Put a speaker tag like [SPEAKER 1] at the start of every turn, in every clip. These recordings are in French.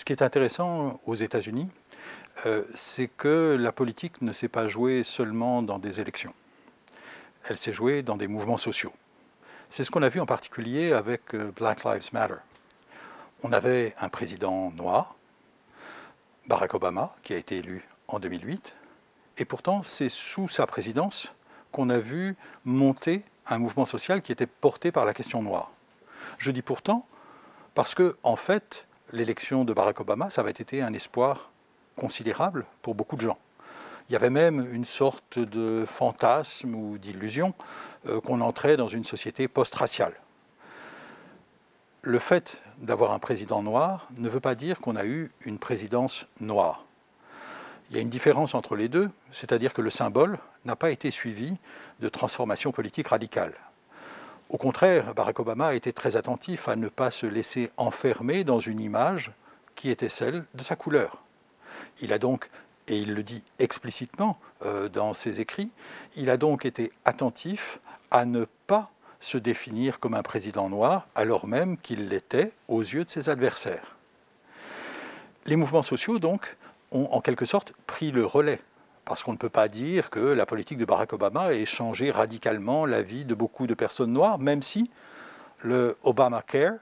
[SPEAKER 1] Ce qui est intéressant aux États-Unis, c'est que la politique ne s'est pas jouée seulement dans des élections. Elle s'est jouée dans des mouvements sociaux. C'est ce qu'on a vu en particulier avec Black Lives Matter. On avait un président noir, Barack Obama, qui a été élu en 2008, et pourtant c'est sous sa présidence qu'on a vu monter un mouvement social qui était porté par la question noire. Je dis pourtant parce que, en fait, l'élection de Barack Obama, ça avait été un espoir considérable pour beaucoup de gens. Il y avait même une sorte de fantasme ou d'illusion qu'on entrait dans une société post-raciale. Le fait d'avoir un président noir ne veut pas dire qu'on a eu une présidence noire. Il y a une différence entre les deux, c'est-à-dire que le symbole n'a pas été suivi de transformation politique radicale. Au contraire, Barack Obama a été très attentif à ne pas se laisser enfermer dans une image qui était celle de sa couleur. Il a donc, et il le dit explicitement dans ses écrits, il a donc été attentif à ne pas se définir comme un président noir, alors même qu'il l'était aux yeux de ses adversaires. Les mouvements sociaux, donc, ont en quelque sorte pris le relais, parce qu'on ne peut pas dire que la politique de Barack Obama ait changé radicalement la vie de beaucoup de personnes noires, même si le Obamacare,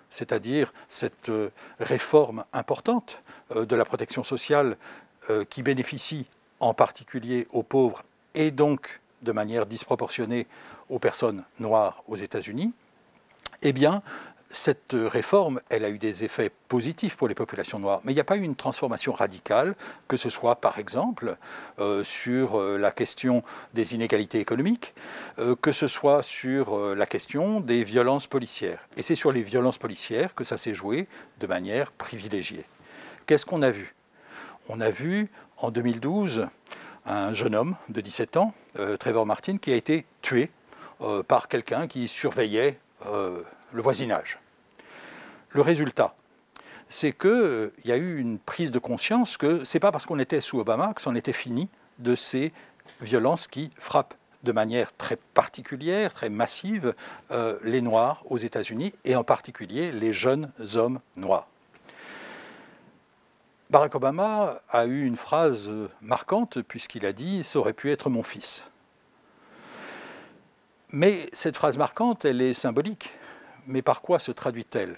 [SPEAKER 1] c'est-à-dire cette réforme importante de la protection sociale qui bénéficie en particulier aux pauvres et donc de manière disproportionnée aux personnes noires aux États-Unis, eh bien, cette réforme, elle a eu des effets positifs pour les populations noires, mais il n'y a pas eu une transformation radicale, que ce soit par exemple sur la question des inégalités économiques, que ce soit sur la question des violences policières. Et c'est sur les violences policières que ça s'est joué de manière privilégiée. Qu'est-ce qu'on a vu? On a vu en 2012 un jeune homme de 17 ans, Trayvon Martin, qui a été tué par quelqu'un qui surveillait le voisinage. Le résultat, c'est qu'il y a eu une prise de conscience que ce n'est pas parce qu'on était sous Obama que c'en était fini de ces violences qui frappent de manière très particulière, très massive, les Noirs aux États-Unis et en particulier les jeunes hommes noirs. Barack Obama a eu une phrase marquante puisqu'il a dit « ça aurait pu être mon fils ». Mais cette phrase marquante, elle est symbolique. Mais par quoi se traduit-elle?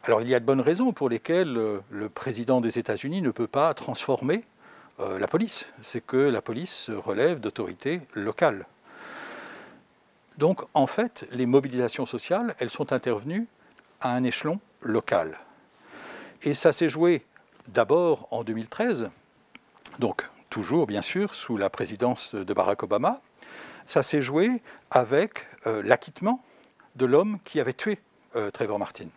[SPEAKER 1] Alors il y a de bonnes raisons pour lesquelles le président des États-Unis ne peut pas transformer la police. C'est que la police relève d'autorités locales. Donc en fait, les mobilisations sociales, elles sont intervenues à un échelon local. Et ça s'est joué d'abord en 2013, donc toujours bien sûr sous la présidence de Barack Obama. Ça s'est joué avec l'acquittement de l'homme qui avait tué Trayvon Martin.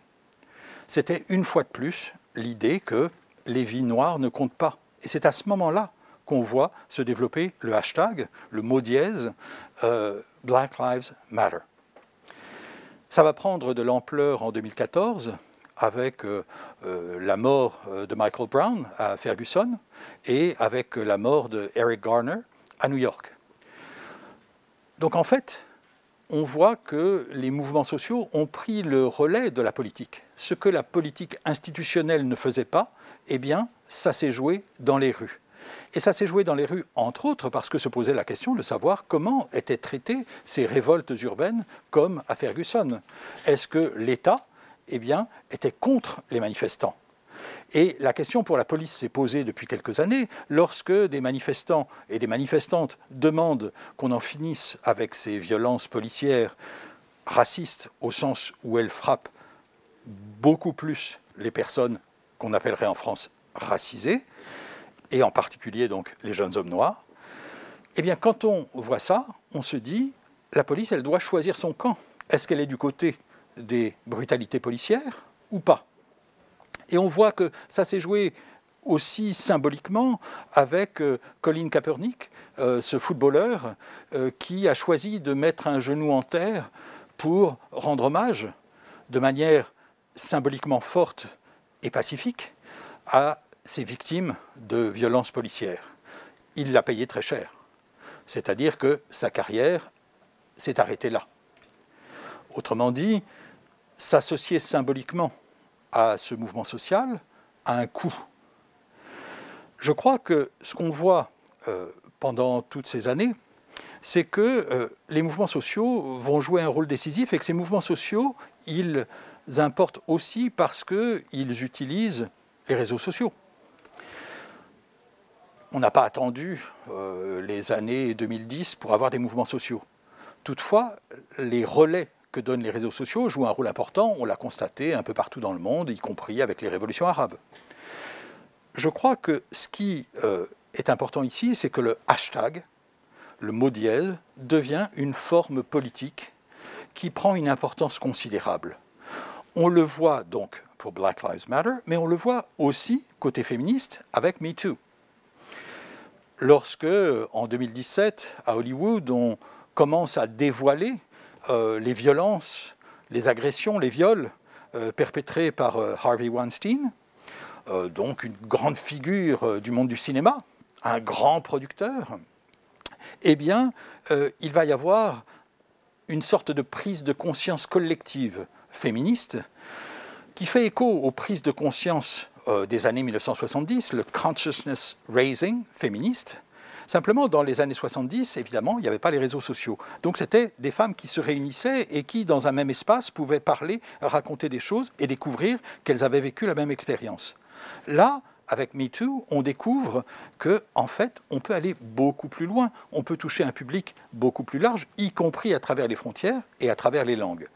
[SPEAKER 1] C'était une fois de plus l'idée que les vies noires ne comptent pas. Et c'est à ce moment-là qu'on voit se développer le hashtag, le mot dièse, Black Lives Matter. Ça va prendre de l'ampleur en 2014 avec la mort de Michael Brown à Ferguson et avec la mort de Eric Garner à New York. Donc en fait, on voit que les mouvements sociaux ont pris le relais de la politique. Ce que la politique institutionnelle ne faisait pas, eh bien, ça s'est joué dans les rues. Et ça s'est joué dans les rues, entre autres, parce que se posait la question de savoir comment étaient traitées ces révoltes urbaines comme à Ferguson. Est-ce que l'État, eh bien, était contre les manifestants? Et la question pour la police s'est posée depuis quelques années lorsque des manifestants et des manifestantes demandent qu'on en finisse avec ces violences policières racistes au sens où elles frappent beaucoup plus les personnes qu'on appellerait en France racisées, et en particulier donc les jeunes hommes noirs. Eh bien quand on voit ça, on se dit la police elle doit choisir son camp. Est-ce qu'elle est du côté des brutalités policières ou pas? Et on voit que ça s'est joué aussi symboliquement avec Colin Kaepernick, ce footballeur qui a choisi de mettre un genou en terre pour rendre hommage de manière symboliquement forte et pacifique à ces victimes de violences policières. Il l'a payé très cher. C'est-à-dire que sa carrière s'est arrêtée là. Autrement dit, s'associer symboliquement à ce mouvement social, a un coût. Je crois que ce qu'on voit pendant toutes ces années, c'est que les mouvements sociaux vont jouer un rôle décisif et que ces mouvements sociaux, ils importent aussi parce qu'ils utilisent les réseaux sociaux. On n'a pas attendu les années 2010 pour avoir des mouvements sociaux. Toutefois, les relais que donnent les réseaux sociaux jouent un rôle important, on l'a constaté un peu partout dans le monde, y compris avec les révolutions arabes. Je crois que ce qui est important ici, c'est que le hashtag, le mot dièse, devient une forme politique qui prend une importance considérable. On le voit donc pour Black Lives Matter, mais on le voit aussi côté féministe avec MeToo. Lorsque, en 2017, à Hollywood, on commence à dévoiler les violences, les agressions, les viols perpétrés par Harvey Weinstein, donc une grande figure du monde du cinéma, un grand producteur, eh bien, il va y avoir une sorte de prise de conscience collective féministe qui fait écho aux prises de conscience des années 1970, le consciousness raising féministe. Simplement, dans les années 70, évidemment, il n'y avait pas les réseaux sociaux. Donc, c'était des femmes qui se réunissaient et qui, dans un même espace, pouvaient parler, raconter des choses et découvrir qu'elles avaient vécu la même expérience. Là, avec MeToo, on découvre qu'en fait, on peut aller beaucoup plus loin. On peut toucher un public beaucoup plus large, y compris à travers les frontières et à travers les langues.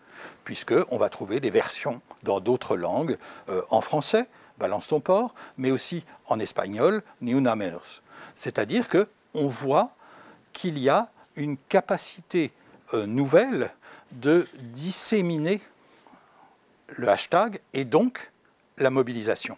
[SPEAKER 1] Puisqu'on va trouver des versions dans d'autres langues, en français, Balance ton porc, mais aussi en espagnol, Ni una menos. C'est-à-dire qu'on voit qu'il y a une capacité nouvelle de disséminer le hashtag et donc la mobilisation.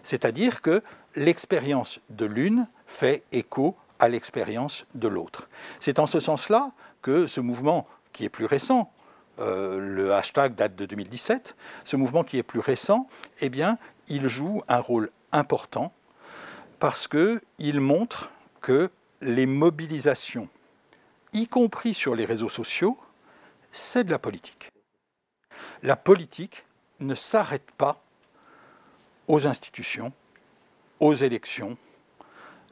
[SPEAKER 1] C'est-à-dire que l'expérience de l'une fait écho à l'expérience de l'autre. C'est en ce sens-là que ce mouvement qui est plus récent, le hashtag date de 2017, ce mouvement qui est plus récent, eh bien, il joue un rôle important parce qu'il montre que les mobilisations, y compris sur les réseaux sociaux, c'est de la politique. La politique ne s'arrête pas aux institutions, aux élections.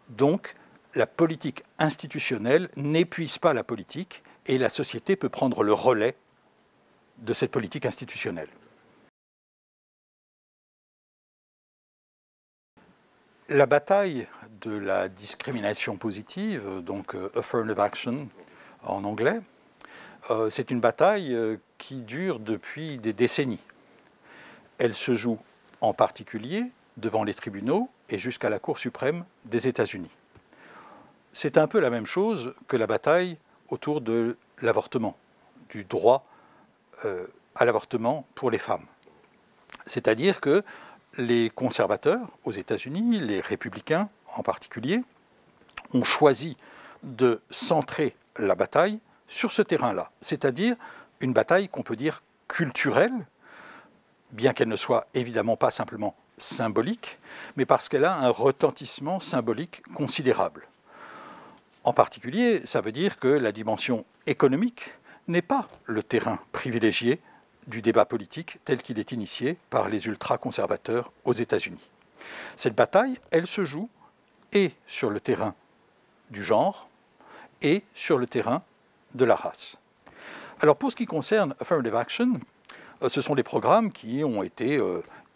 [SPEAKER 1] Donc, la politique institutionnelle n'épuise pas la politique et la société peut prendre le relais de cette politique institutionnelle. La bataille de la discrimination positive, donc affirmative action en anglais, c'est une bataille qui dure depuis des décennies. Elle se joue en particulier devant les tribunaux et jusqu'à la Cour suprême des États-Unis. C'est un peu la même chose que la bataille autour de l'avortement, du droit à l'avortement pour les femmes. C'est-à-dire que les conservateurs aux États-Unis, les républicains en particulier, ont choisi de centrer la bataille sur ce terrain-là, c'est-à-dire une bataille qu'on peut dire culturelle, bien qu'elle ne soit évidemment pas simplement symbolique, mais parce qu'elle a un retentissement symbolique considérable. En particulier, ça veut dire que la dimension économique n'est pas le terrain privilégié du débat politique tel qu'il est initié par les ultra-conservateurs aux États-Unis. Cette bataille, elle se joue et sur le terrain du genre et sur le terrain de la race. Alors pour ce qui concerne Affirmative Action, ce sont des programmes qui ont été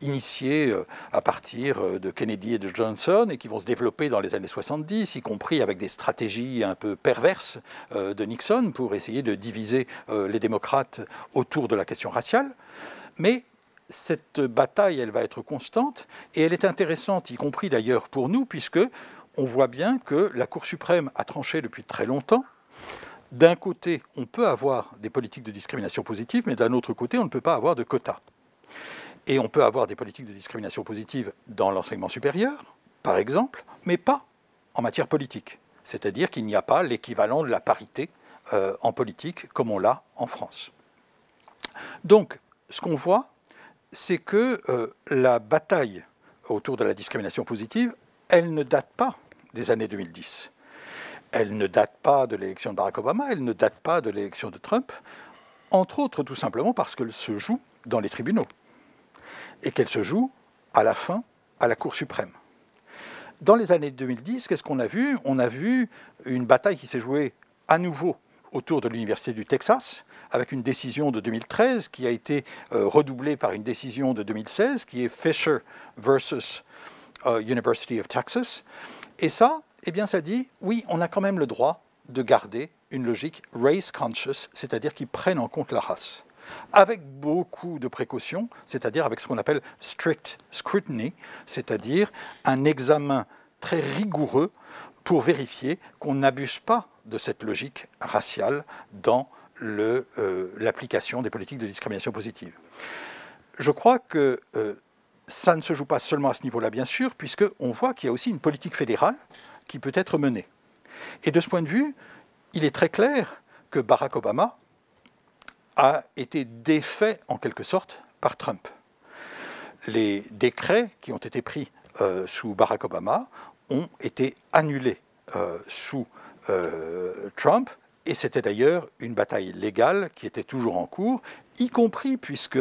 [SPEAKER 1] initiés à partir de Kennedy et de Johnson et qui vont se développer dans les années 70, y compris avec des stratégies un peu perverses de Nixon pour essayer de diviser les démocrates autour de la question raciale. Mais cette bataille, elle va être constante et elle est intéressante, y compris d'ailleurs pour nous, puisque on voit bien que la Cour suprême a tranché depuis très longtemps. D'un côté, on peut avoir des politiques de discrimination positive, mais d'un autre côté, on ne peut pas avoir de quotas. Et on peut avoir des politiques de discrimination positive dans l'enseignement supérieur, par exemple, mais pas en matière politique. C'est-à-dire qu'il n'y a pas l'équivalent de la parité en politique comme on l'a en France. Donc, ce qu'on voit, c'est que la bataille autour de la discrimination positive, elle ne date pas des années 2010. Elle ne date pas de l'élection de Barack Obama, elle ne date pas de l'élection de Trump, entre autres tout simplement parce qu'elle se joue dans les tribunaux et qu'elle se joue à la fin à la Cour suprême. Dans les années 2010, qu'est-ce qu'on a vu? On a vu une bataille qui s'est jouée à nouveau autour de l'Université du Texas, avec une décision de 2013 qui a été redoublée par une décision de 2016, qui est Fisher versus University of Texas. Et ça, eh bien, ça dit, oui, on a quand même le droit de garder une logique race conscious, c'est-à-dire qui prenne en compte la race, avec beaucoup de précautions, c'est-à-dire avec ce qu'on appelle strict scrutiny, c'est-à-dire un examen très rigoureux pour vérifier qu'on n'abuse pas de cette logique raciale dans l'application des politiques de discrimination positive. Je crois que ça ne se joue pas seulement à ce niveau-là, bien sûr, puisqu'on voit qu'il y a aussi une politique fédérale qui peut être menée. Et de ce point de vue, il est très clair que Barack Obama a été défait en quelque sorte par Trump. Les décrets qui ont été pris sous Barack Obama ont été annulés sous Trump, et c'était d'ailleurs une bataille légale qui était toujours en cours, y compris puisque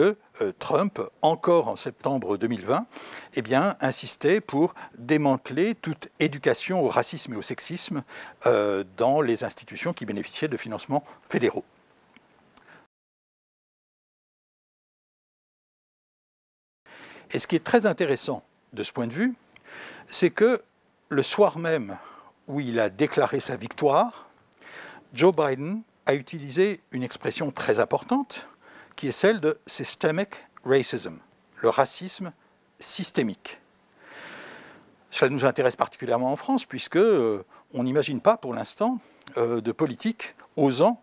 [SPEAKER 1] Trump, encore en septembre 2020, eh bien, insistait pour démanteler toute éducation au racisme et au sexisme dans les institutions qui bénéficiaient de financements fédéraux. Et ce qui est très intéressant de ce point de vue, c'est que le soir même où il a déclaré sa victoire, Joe Biden a utilisé une expression très importante qui est celle de « systemic racism », le racisme systémique. Cela nous intéresse particulièrement en France puisque on n'imagine pas pour l'instant de politique osant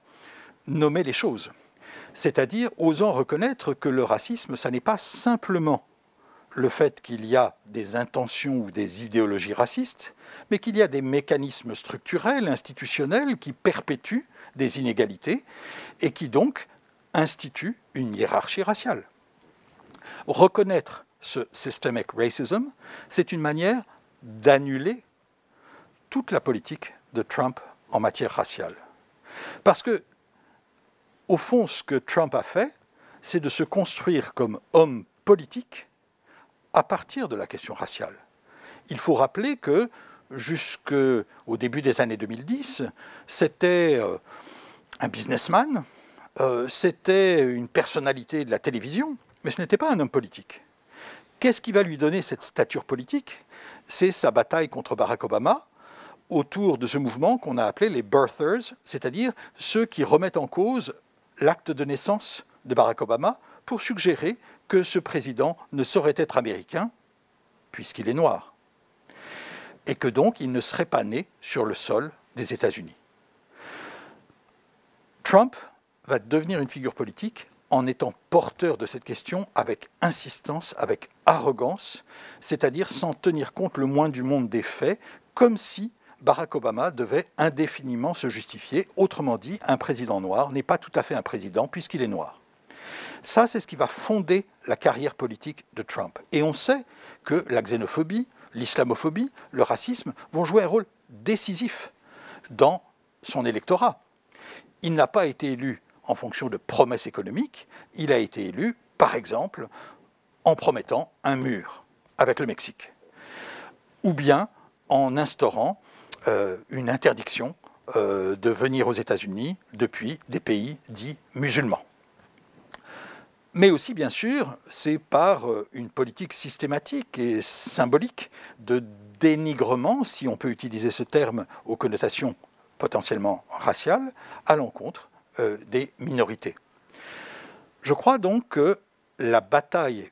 [SPEAKER 1] nommer les choses, c'est-à-dire osant reconnaître que le racisme, ça n'est pas simplement le fait qu'il y a des intentions ou des idéologies racistes, mais qu'il y a des mécanismes structurels, institutionnels, qui perpétuent des inégalités et qui donc instituent une hiérarchie raciale. Reconnaître ce systemic racism, c'est une manière d'annuler toute la politique de Trump en matière raciale. Parce que, au fond, ce que Trump a fait, c'est de se construire comme homme politique à partir de la question raciale. Il faut rappeler que jusqu'au début des années 2010, c'était un businessman, c'était une personnalité de la télévision, mais ce n'était pas un homme politique. Qu'est-ce qui va lui donner cette stature politique? C'est sa bataille contre Barack Obama autour de ce mouvement qu'on a appelé les birthers, c'est-à-dire ceux qui remettent en cause l'acte de naissance de Barack Obama pour suggérer que ce président ne saurait être américain puisqu'il est noir et que donc il ne serait pas né sur le sol des États-Unis. Trump va devenir une figure politique en étant porteur de cette question avec insistance, avec arrogance, c'est-à-dire sans tenir compte le moins du monde des faits, comme si Barack Obama devait indéfiniment se justifier. Autrement dit, un président noir n'est pas tout à fait un président puisqu'il est noir. Ça, c'est ce qui va fonder la carrière politique de Trump. Et on sait que la xénophobie, l'islamophobie, le racisme vont jouer un rôle décisif dans son électorat. Il n'a pas été élu en fonction de promesses économiques, il a été élu, par exemple, en promettant un mur avec le Mexique, ou bien en instaurant une interdiction de venir aux États-Unis depuis des pays dits musulmans. Mais aussi, bien sûr, c'est par une politique systématique et symbolique de dénigrement, si on peut utiliser ce terme aux connotations potentiellement raciales, à l'encontre des minorités. Je crois donc que la bataille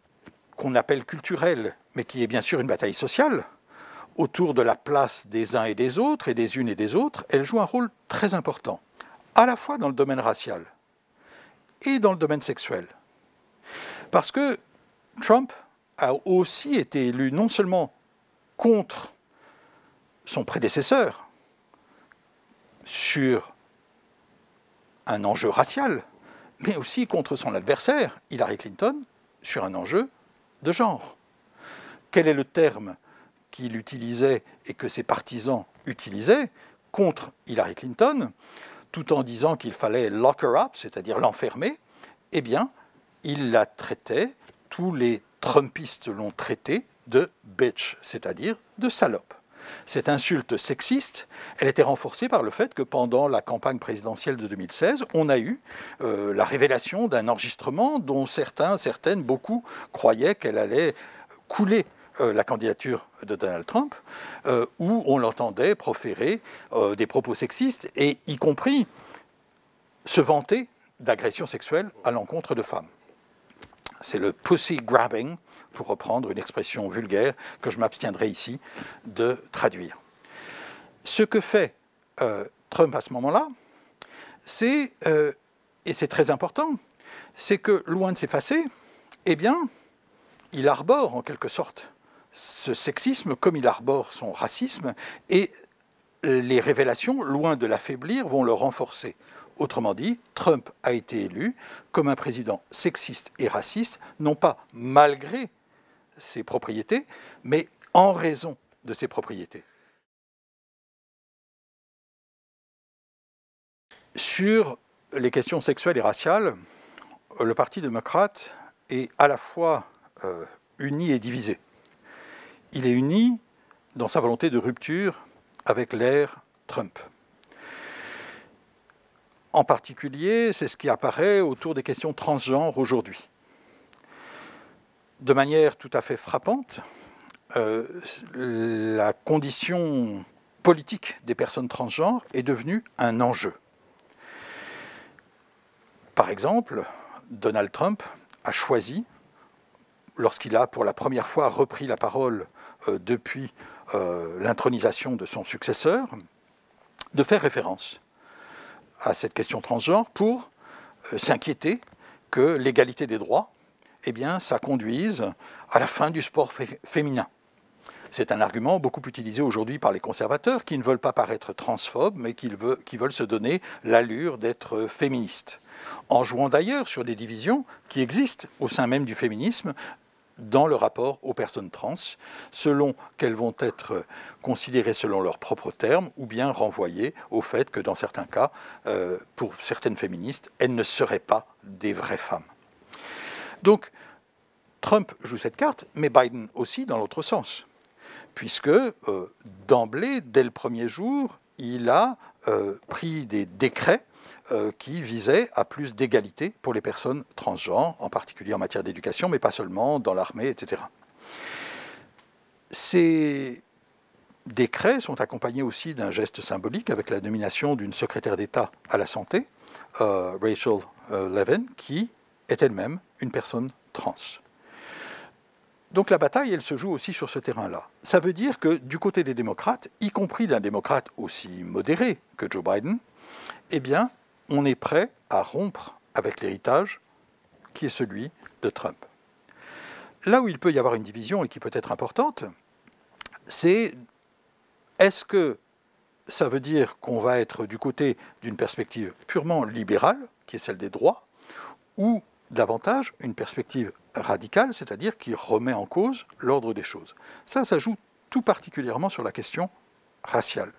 [SPEAKER 1] qu'on appelle culturelle, mais qui est bien sûr une bataille sociale, autour de la place des uns et des autres, et des unes et des autres, elle joue un rôle très important, à la fois dans le domaine racial et dans le domaine sexuel. Parce que Trump a aussi été élu non seulement contre son prédécesseur sur un enjeu racial, mais aussi contre son adversaire, Hillary Clinton, sur un enjeu de genre. Quel est le terme qu'il utilisait et que ses partisans utilisaient contre Hillary Clinton, tout en disant qu'il fallait lock her up, c'est-à-dire l'enfermer? Eh bien, il la traitait, tous les Trumpistes l'ont traité de bitch, c'est-à-dire de salope. Cette insulte sexiste, elle était renforcée par le fait que pendant la campagne présidentielle de 2016, on a eu la révélation d'un enregistrement dont certaines, beaucoup croyaient qu'elle allait couler la candidature de Donald Trump, où on l'entendait proférer des propos sexistes et y compris se vanter d'agressions sexuelles à l'encontre de femmes. C'est le pussy grabbing, pour reprendre une expression vulgaire que je m'abstiendrai ici de traduire. Ce que fait Trump à ce moment-là, c'est, et c'est très important, c'est que loin de s'effacer, eh bien, il arbore en quelque sorte ce sexisme comme il arbore son racisme, et les révélations, loin de l'affaiblir, vont le renforcer. Autrement dit, Trump a été élu comme un président sexiste et raciste, non pas malgré ses propriétés, mais en raison de ses propriétés. Sur les questions sexuelles et raciales, le Parti démocrate est à la fois uni et divisé. Il est uni dans sa volonté de rupture avec l'ère Trump. En particulier, c'est ce qui apparaît autour des questions transgenres aujourd'hui. De manière tout à fait frappante, la condition politique des personnes transgenres est devenue un enjeu. Par exemple, Donald Trump a choisi, lorsqu'il a pour la première fois repris la parole depuis l'intronisation de son successeur, de faire référence à cette question transgenre pour s'inquiéter que l'égalité des droits, eh bien, ça conduise à la fin du sport féminin. C'est un argument beaucoup utilisé aujourd'hui par les conservateurs qui ne veulent pas paraître transphobes, mais qui veulent se donner l'allure d'être féministes, en jouant d'ailleurs sur des divisions qui existent au sein même du féminisme dans le rapport aux personnes trans, selon qu'elles vont être considérées selon leurs propres termes, ou bien renvoyées au fait que dans certains cas, pour certaines féministes, elles ne seraient pas des vraies femmes. Donc, Trump joue cette carte, mais Biden aussi dans l'autre sens, puisque d'emblée, dès le premier jour, il a pris des décrets qui visaient à plus d'égalité pour les personnes transgenres, en particulier en matière d'éducation, mais pas seulement, dans l'armée, etc. Ces décrets sont accompagnés aussi d'un geste symbolique avec la nomination d'une secrétaire d'État à la santé, Rachel Levin, qui est elle-même une personne trans. Donc la bataille, elle se joue aussi sur ce terrain-là. Ça veut dire que du côté des démocrates, y compris d'un démocrate aussi modéré que Joe Biden, eh bien, on est prêt à rompre avec l'héritage qui est celui de Trump. Là où il peut y avoir une division et qui peut être importante, c'est est-ce que ça veut dire qu'on va être du côté d'une perspective purement libérale, qui est celle des droits, ou davantage une perspective radicale, c'est-à-dire qui remet en cause l'ordre des choses. Ça joue tout particulièrement sur la question raciale.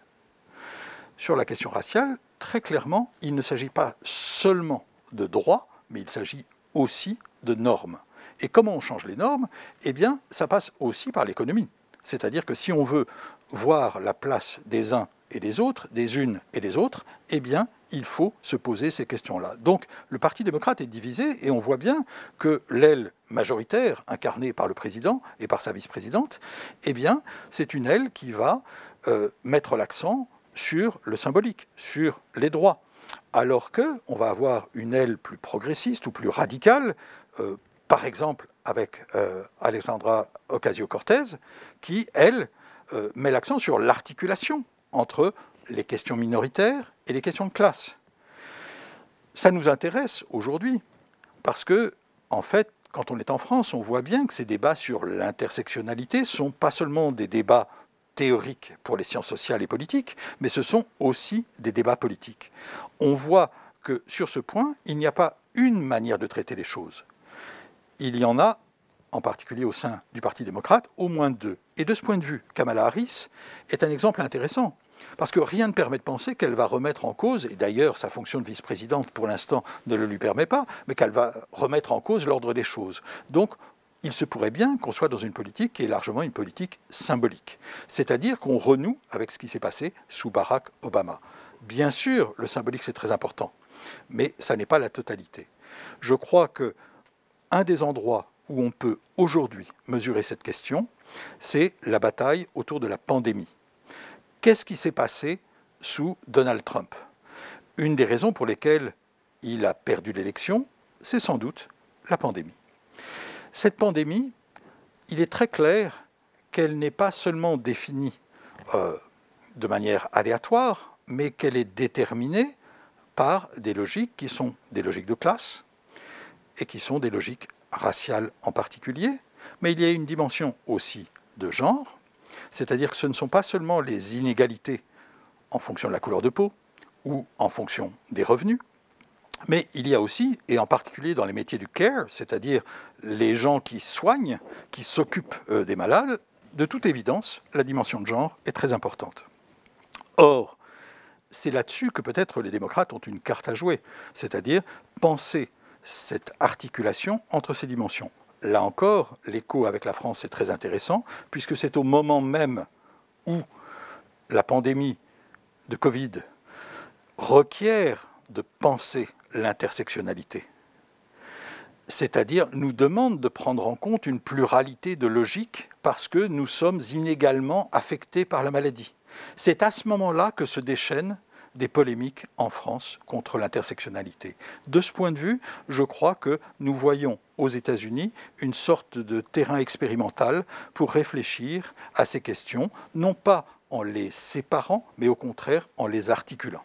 [SPEAKER 1] Sur la question raciale, très clairement, il ne s'agit pas seulement de droits, mais il s'agit aussi de normes. Et comment on change les normes? Eh bien, ça passe aussi par l'économie. C'est-à-dire que si on veut voir la place des uns et des autres, des unes et des autres, eh bien, il faut se poser ces questions-là. Donc, le Parti démocrate est divisé et on voit bien que l'aile majoritaire, incarnée par le président et par sa vice-présidente, eh bien, c'est une aile qui va mettre l'accent sur le symbolique, sur les droits. Alors qu'on va avoir une aile plus progressiste ou plus radicale, par exemple avec Alexandra Ocasio-Cortez, qui, elle, met l'accent sur l'articulation entre les questions minoritaires et les questions de classe. Ça nous intéresse aujourd'hui, parce que, en fait, quand on est en France, on voit bien que ces débats sur l'intersectionnalité ne sont pas seulement des débats théoriques pour les sciences sociales et politiques, mais ce sont aussi des débats politiques. On voit que sur ce point, il n'y a pas une manière de traiter les choses. Il y en a, en particulier au sein du Parti démocrate, au moins deux. Et de ce point de vue, Kamala Harris est un exemple intéressant, parce que rien ne permet de penser qu'elle va remettre en cause, et d'ailleurs sa fonction de vice-présidente pour l'instant ne le lui permet pas, mais qu'elle va remettre en cause l'ordre des choses. Donc il se pourrait bien qu'on soit dans une politique qui est largement une politique symbolique. C'est-à-dire qu'on renoue avec ce qui s'est passé sous Barack Obama. Bien sûr, le symbolique, c'est très important, mais ça n'est pas la totalité. Je crois qu'un des endroits où on peut aujourd'hui mesurer cette question, c'est la bataille autour de la pandémie. Qu'est-ce qui s'est passé sous Donald Trump? Une des raisons pour lesquelles il a perdu l'élection, c'est sans doute la pandémie. Cette pandémie, il est très clair qu'elle n'est pas seulement définie de manière aléatoire, mais qu'elle est déterminée par des logiques qui sont des logiques de classe et qui sont des logiques raciales en particulier, mais il y a une dimension aussi de genre, c'est-à-dire que ce ne sont pas seulement les inégalités en fonction de la couleur de peau ou en fonction des revenus, mais il y a aussi, et en particulier dans les métiers du care, c'est-à-dire les gens qui soignent, qui s'occupent des malades, de toute évidence, la dimension de genre est très importante. Or, c'est là-dessus que peut-être les démocrates ont une carte à jouer, c'est-à-dire penser cette articulation entre ces dimensions. Là encore, l'écho avec la France est très intéressant, puisque c'est au moment même où la pandémie de Covid requiert de penser l'intersectionnalité. C'est-à-dire nous demande de prendre en compte une pluralité de logiques parce que nous sommes inégalement affectés par la maladie. C'est à ce moment-là que se déchaînent des polémiques en France contre l'intersectionnalité. De ce point de vue, je crois que nous voyons aux États-Unis une sorte de terrain expérimental pour réfléchir à ces questions, non pas en les séparant, mais au contraire en les articulant.